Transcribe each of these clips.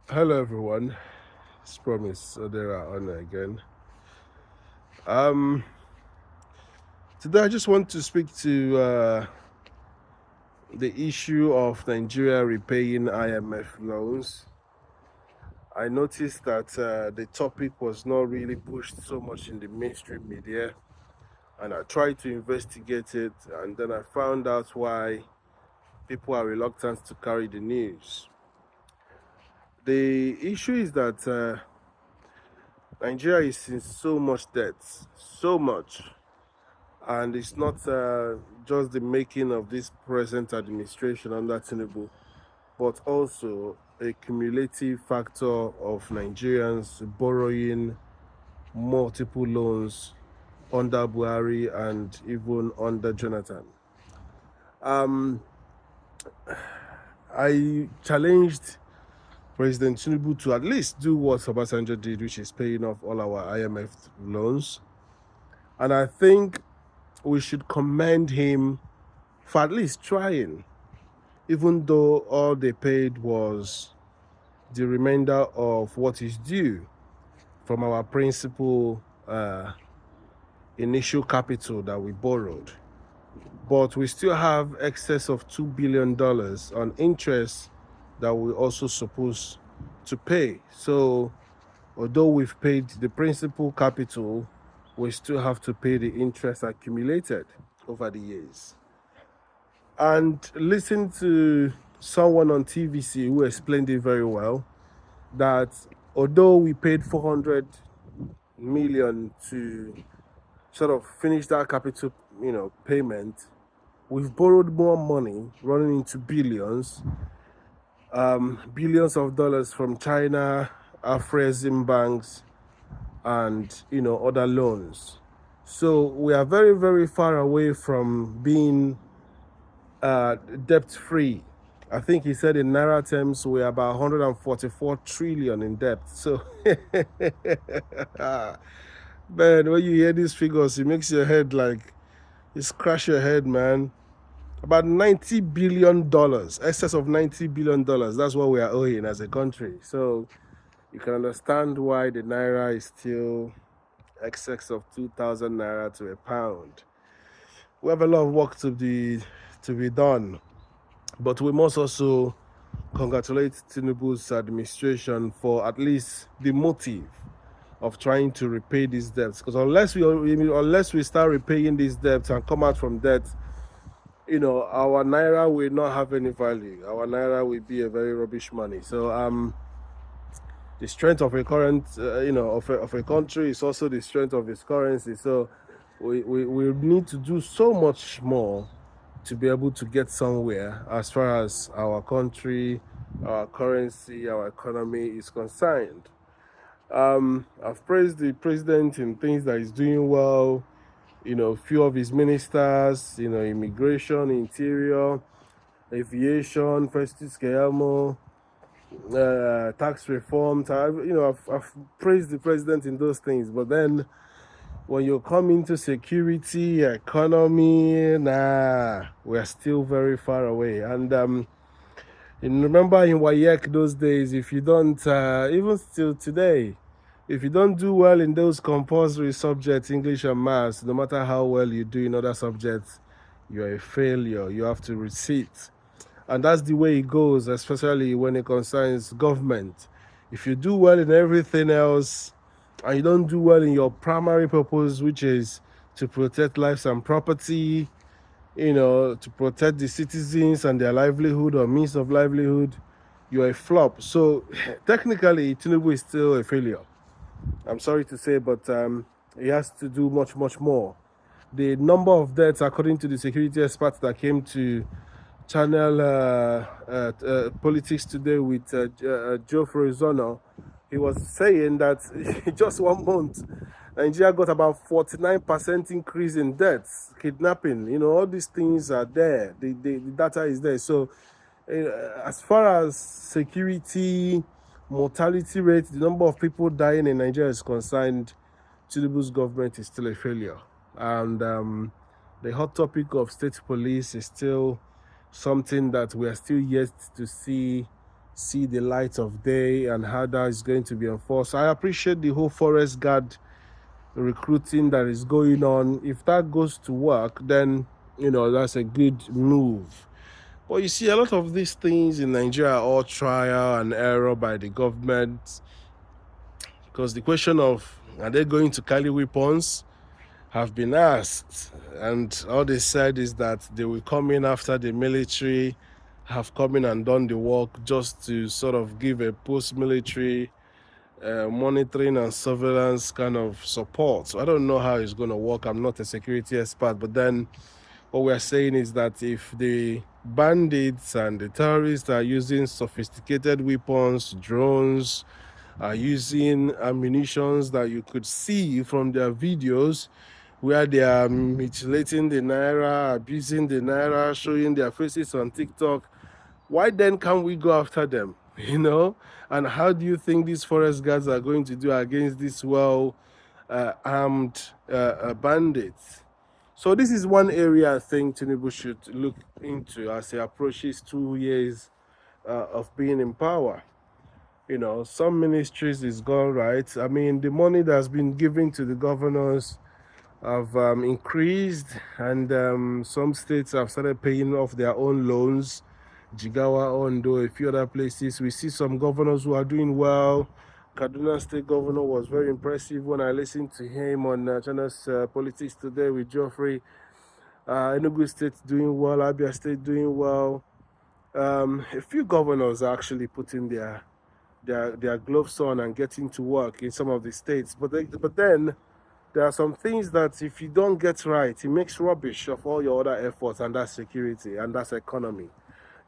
Hello everyone, it's Promise Odera on again. Um, Today I just want to speak to the issue of Nigeria repaying IMF loans. I noticed that the topic was not really pushed so much in the mainstream media, and I tried to investigate it, and then I found out why people are reluctant to carry the news. The issue is that Nigeria is in so much debt, so much. And it's not just the making of this present administration under Tinubu, but also a cumulative factor of Nigerians borrowing multiple loans under Buhari and even under Jonathan. Um, I challenged President Tinubu to at least do what Obasanjo did, which is paying off all our IMF loans. And I think we should commend him for at least trying, even though all they paid was the remainder of what is due from our principal initial capital that we borrowed. But we still have excess of $2 billion on interest that we're also supposed to pay. So although we've paid the principal capital, we still have to pay the interest accumulated over the years. And listen to someone on TVC who explained it very well, that although we paid 400 million to sort of finish that capital, payment, we've borrowed more money, running into billions of dollars from China, Afrexim banks, and other loans. So we are very, very far away from being debt free. I think he said in naira terms we're about 144 trillion in debt. So, man, when you hear these figures, it makes your head like you scratch your head, man. About $90 billion, excess of $90 billion. That's what we are owing as a country. So you can understand why the naira is still excess of 2,000 naira to a pound. We have a lot of work to be done. But we must also congratulate Tinubu's administration for at least the motive of trying to repay these debts. Because unless we start repaying these debts and come out from debt, our naira will not have any value. Our naira will be a very rubbish money. So the strength of a current, of a country is also the strength of its currency. So we need to do so much more to be able to get somewhere as far as our country, our currency, our economy is concerned. I've praised the president in things that he's doing well, few of his ministers, immigration, interior, aviation, Festus Keyamo, tax reform. I've praised the president in those things, but then when you come into security, economy, we're still very far away. And remember in WAEC those days, if you don't, even still today, if you don't do well in those compulsory subjects, English and maths, no matter how well you do in other subjects, you're a failure. You have to resit. And that's the way it goes, especially when it concerns government. If you do well in everything else, and you don't do well in your primary purpose, which is to protect lives and property, to protect the citizens and their livelihood or means of livelihood, you're a flop. So technically, Tinubu is still a failure. I'm sorry to say, but he has to do much, much more. The number of deaths, according to the security experts that came to channel politics today with Joe Frozono, he was saying that just 1 month, Nigeria got about 49% increase in deaths, kidnapping. All these things are there. The data is there. So, as far as security, mortality rate, the number of people dying in Nigeria is concerned, Tinubu's government is still a failure. And the hot topic of state police is still something that we are still yet to see see the light of day and how that is going to be enforced. I appreciate the whole forest guard recruiting that is going on. If that goes to work, then that's a good move. But you see, a lot of these things in Nigeria are all trial and error by the government, because the question of are they going to carry weapons have been asked, and all they said is that they will come in after the military have come in and done the work, just to sort of give a post-military monitoring and surveillance kind of support. So I don't know how it's going to work. I'm not a security expert, but then what we're saying is that if the bandits and the terrorists are using sophisticated weapons, drones, are using ammunitions that you could see from their videos, where they are mutilating the naira, abusing the naira, showing their faces on TikTok, why then can't we go after them? And how do you think these forest guards are going to do against these armed bandits? So this is one area I think Tinubu should look into as he approaches 2 years of being in power. Some ministries is gone right. I mean, the money that's been given to the governors have increased, and some states have started paying off their own loans. Jigawa, Ondo, a few other places. We see some governors who are doing well. Kaduna State Governor was very impressive when I listened to him on Channel's Politics Today with Geoffrey. Enugu State doing well, Abia State doing well. A few governors are actually putting their gloves on and getting to work in some of the states. But then there are some things that if you don't get right, it makes rubbish of all your other efforts, and that's security and that's economy.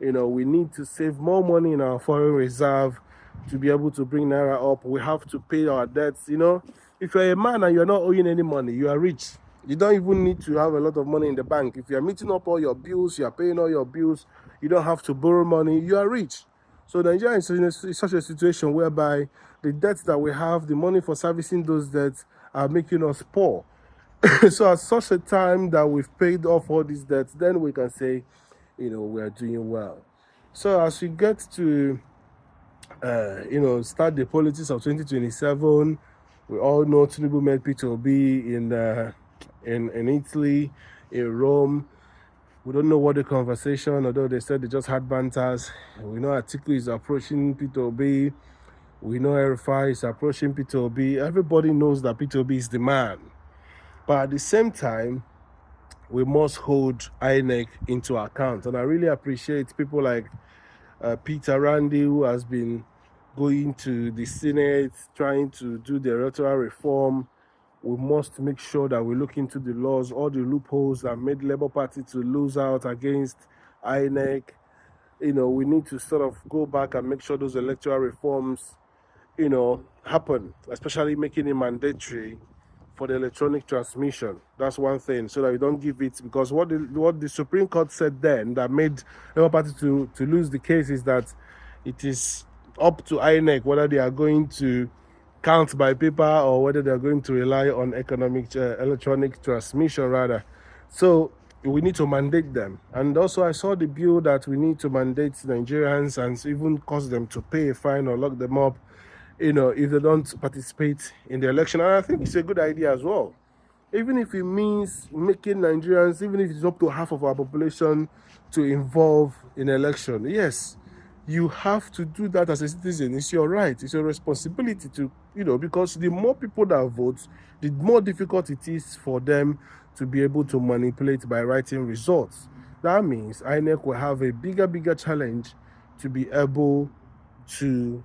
We need to save more money in our foreign reserve to be able to bring naira up. We have to pay our debts. If you're a man and you're not owing any money, you are rich. You don't even need to have a lot of money in the bank. If you're meeting up all your bills, you're paying all your bills, you don't have to borrow money, you are rich. So Nigeria is in such a situation whereby the debts that we have, the money for servicing those debts, are making us poor. So at such a time that we've paid off all these debts, then we can say, we are doing well. So as we get to, start the politics of 2027, we all know Tinubu met Peter Obi in Italy, in Rome. We don't know what the conversation, although they said they just had banters. We know Atiku is approaching Peter Obi. We know Erifai is approaching Peter Obi. Everybody knows that Peter Obi is the man. But at the same time, we must hold INEC into account. And I really appreciate people like Peter Randy, who has been going to the Senate, trying to do the electoral reform. We must make sure that we look into the laws, all the loopholes that made Labour Party to lose out against INEC. We need to sort of go back and make sure those electoral reforms, happen, especially making it mandatory for the electronic transmission. That's one thing, so that we don't give it, because what the Supreme Court said then that made Labour Party to lose the case is that it is up to INEC whether they are going to count by paper or whether they are going to rely on electronic transmission rather. So we need to mandate them. And also I saw the bill that we need to mandate Nigerians and even cause them to pay a fine or lock them up, if they don't participate in the election. And I think it's a good idea as well. Even if it means making Nigerians, even if it's up to half of our population, to involve in election. Yes, you have to do that as a citizen. It's your right. It's your responsibility to, because the more people that vote, the more difficult it is for them to be able to manipulate by writing results. That means INEC will have a bigger challenge to be able to,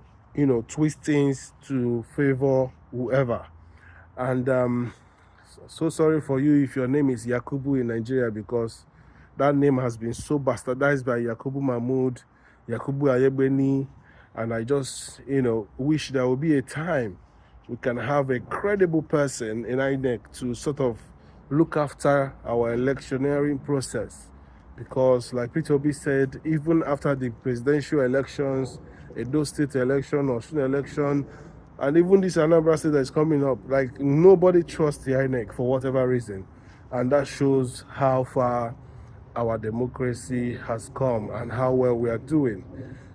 twist things to favor whoever. And so sorry for you if your name is Yakubu in Nigeria, because that name has been so bastardized by Yakubu Mahmoud, Yakubu Ayebeni, and I just, wish there will be a time we can have a credible person in INEC to sort of look after our electioneering process. Because like Peter Obi said, even after the presidential elections, Edo State election, Osun election, and even this Anambra State that is coming up, like nobody trusts the INEC for whatever reason. And that shows how far our democracy has come and how well we are doing.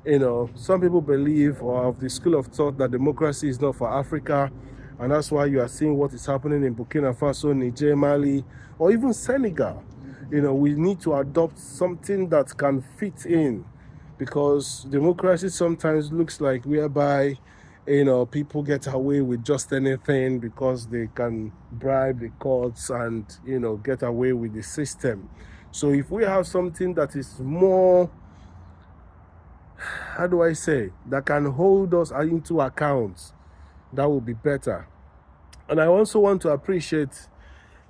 Some people believe or have the school of thought that democracy is not for Africa, and that's why you are seeing what is happening in Burkina Faso, Niger, Mali, or even Senegal. We need to adopt something that can fit in, because democracy sometimes looks like whereby people get away with just anything because they can bribe the courts and get away with the system. So if we have something that is more, how do I say, that can hold us into account, that would be better. And I also want to appreciate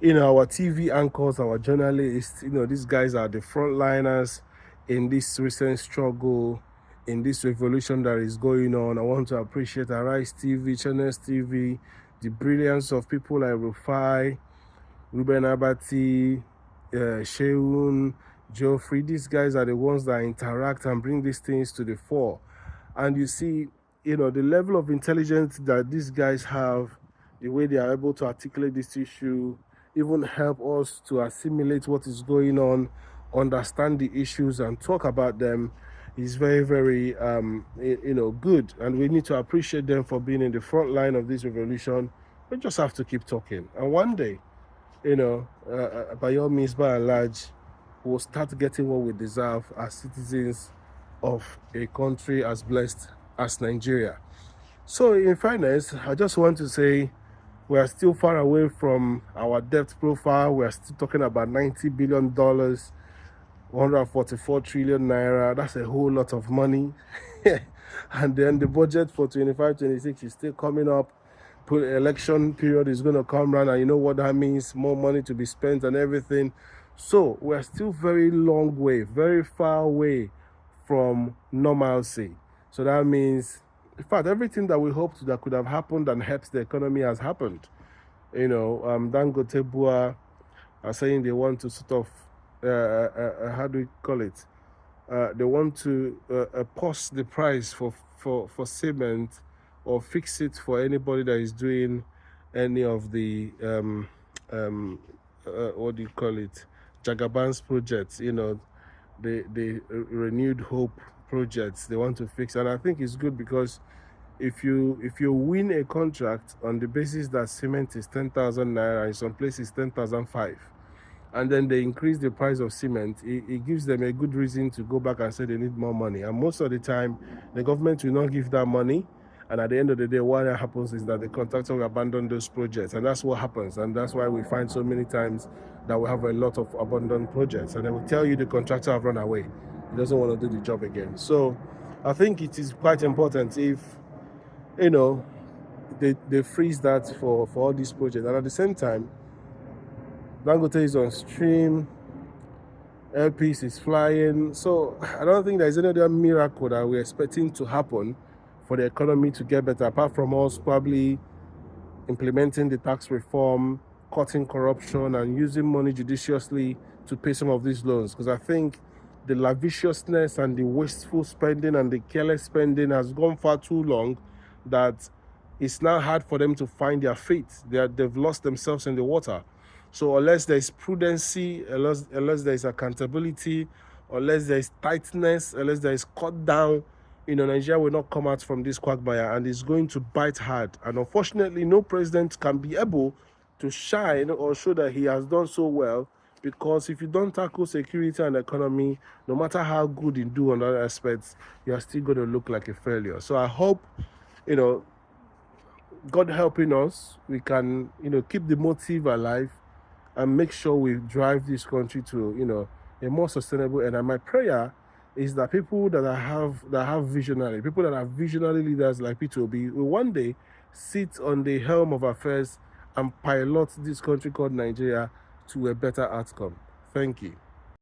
our TV anchors, our journalists. These guys are the frontliners in this recent struggle, in this revolution that is going on. I want to appreciate Arise TV, Channels TV, the brilliance of people like Rufai, Ruben Abati, Sheun, Geoffrey. These guys are the ones that interact and bring these things to the fore. And you see, the level of intelligence that these guys have, the way they are able to articulate this issue, even help us to assimilate what is going on, understand the issues, and talk about them, is very, very, good. And we need to appreciate them for being in the front line of this revolution. We just have to keep talking. And one day, by all means, by and large, we'll start getting what we deserve as citizens of a country as blessed as Nigeria. So in fairness, I just want to say we are still far away from our debt profile. We are still talking about $90 billion, 144 trillion naira. That's a whole lot of money. And then the budget for 25-26 is still coming up. Election period is going to come around, and you know what that means, more money to be spent and everything. So we're still very long way, very far away from normalcy. So that means, in fact, everything that we hoped that could have happened and helps the economy has happened. Dangote Bua are saying they want to sort of, how do we call it? They want to pause the price for cement, or fix it for anybody that is doing any of the what do you call it, Jagaban's projects, the renewed hope projects they want to fix. And I think it's good, because if you win a contract on the basis that cement is 10,000 naira, in some places 10,005, and then they increase the price of cement, it gives them a good reason to go back and say they need more money. And most of the time, the government will not give that money. And at the end of the day, what happens is that the contractor will abandon those projects. And that's what happens. And that's why we find so many times that we have a lot of abandoned projects. And they will tell you the contractor have run away. He doesn't want to do the job again. So I think it is quite important if, they freeze that for all these projects. And at the same time, Dangote is on stream, LPs is flying. So I don't think there's any other miracle that we're expecting to happen for the economy to get better, apart from us probably implementing the tax reform, cutting corruption, and using money judiciously to pay some of these loans. Because I think the lavishness and the wasteful spending and the careless spending has gone far too long, that it's now hard for them to find their feet. They've lost themselves in the water. So unless there is prudency, unless there is accountability, unless there is tightness, unless there is cut down, Nigeria will not come out from this quagmire, and it's going to bite hard. And unfortunately, no president can be able to shine or show that he has done so well, because if you don't tackle security and economy, no matter how good you do on other aspects, you are still going to look like a failure. So I hope, God helping us, we can, keep the motive alive and make sure we drive this country to, a more sustainable end. And my prayer is that people that have visionary, people that are visionary leaders like P2B, will one day sit on the helm of affairs and pilot this country called Nigeria to a better outcome. Thank you.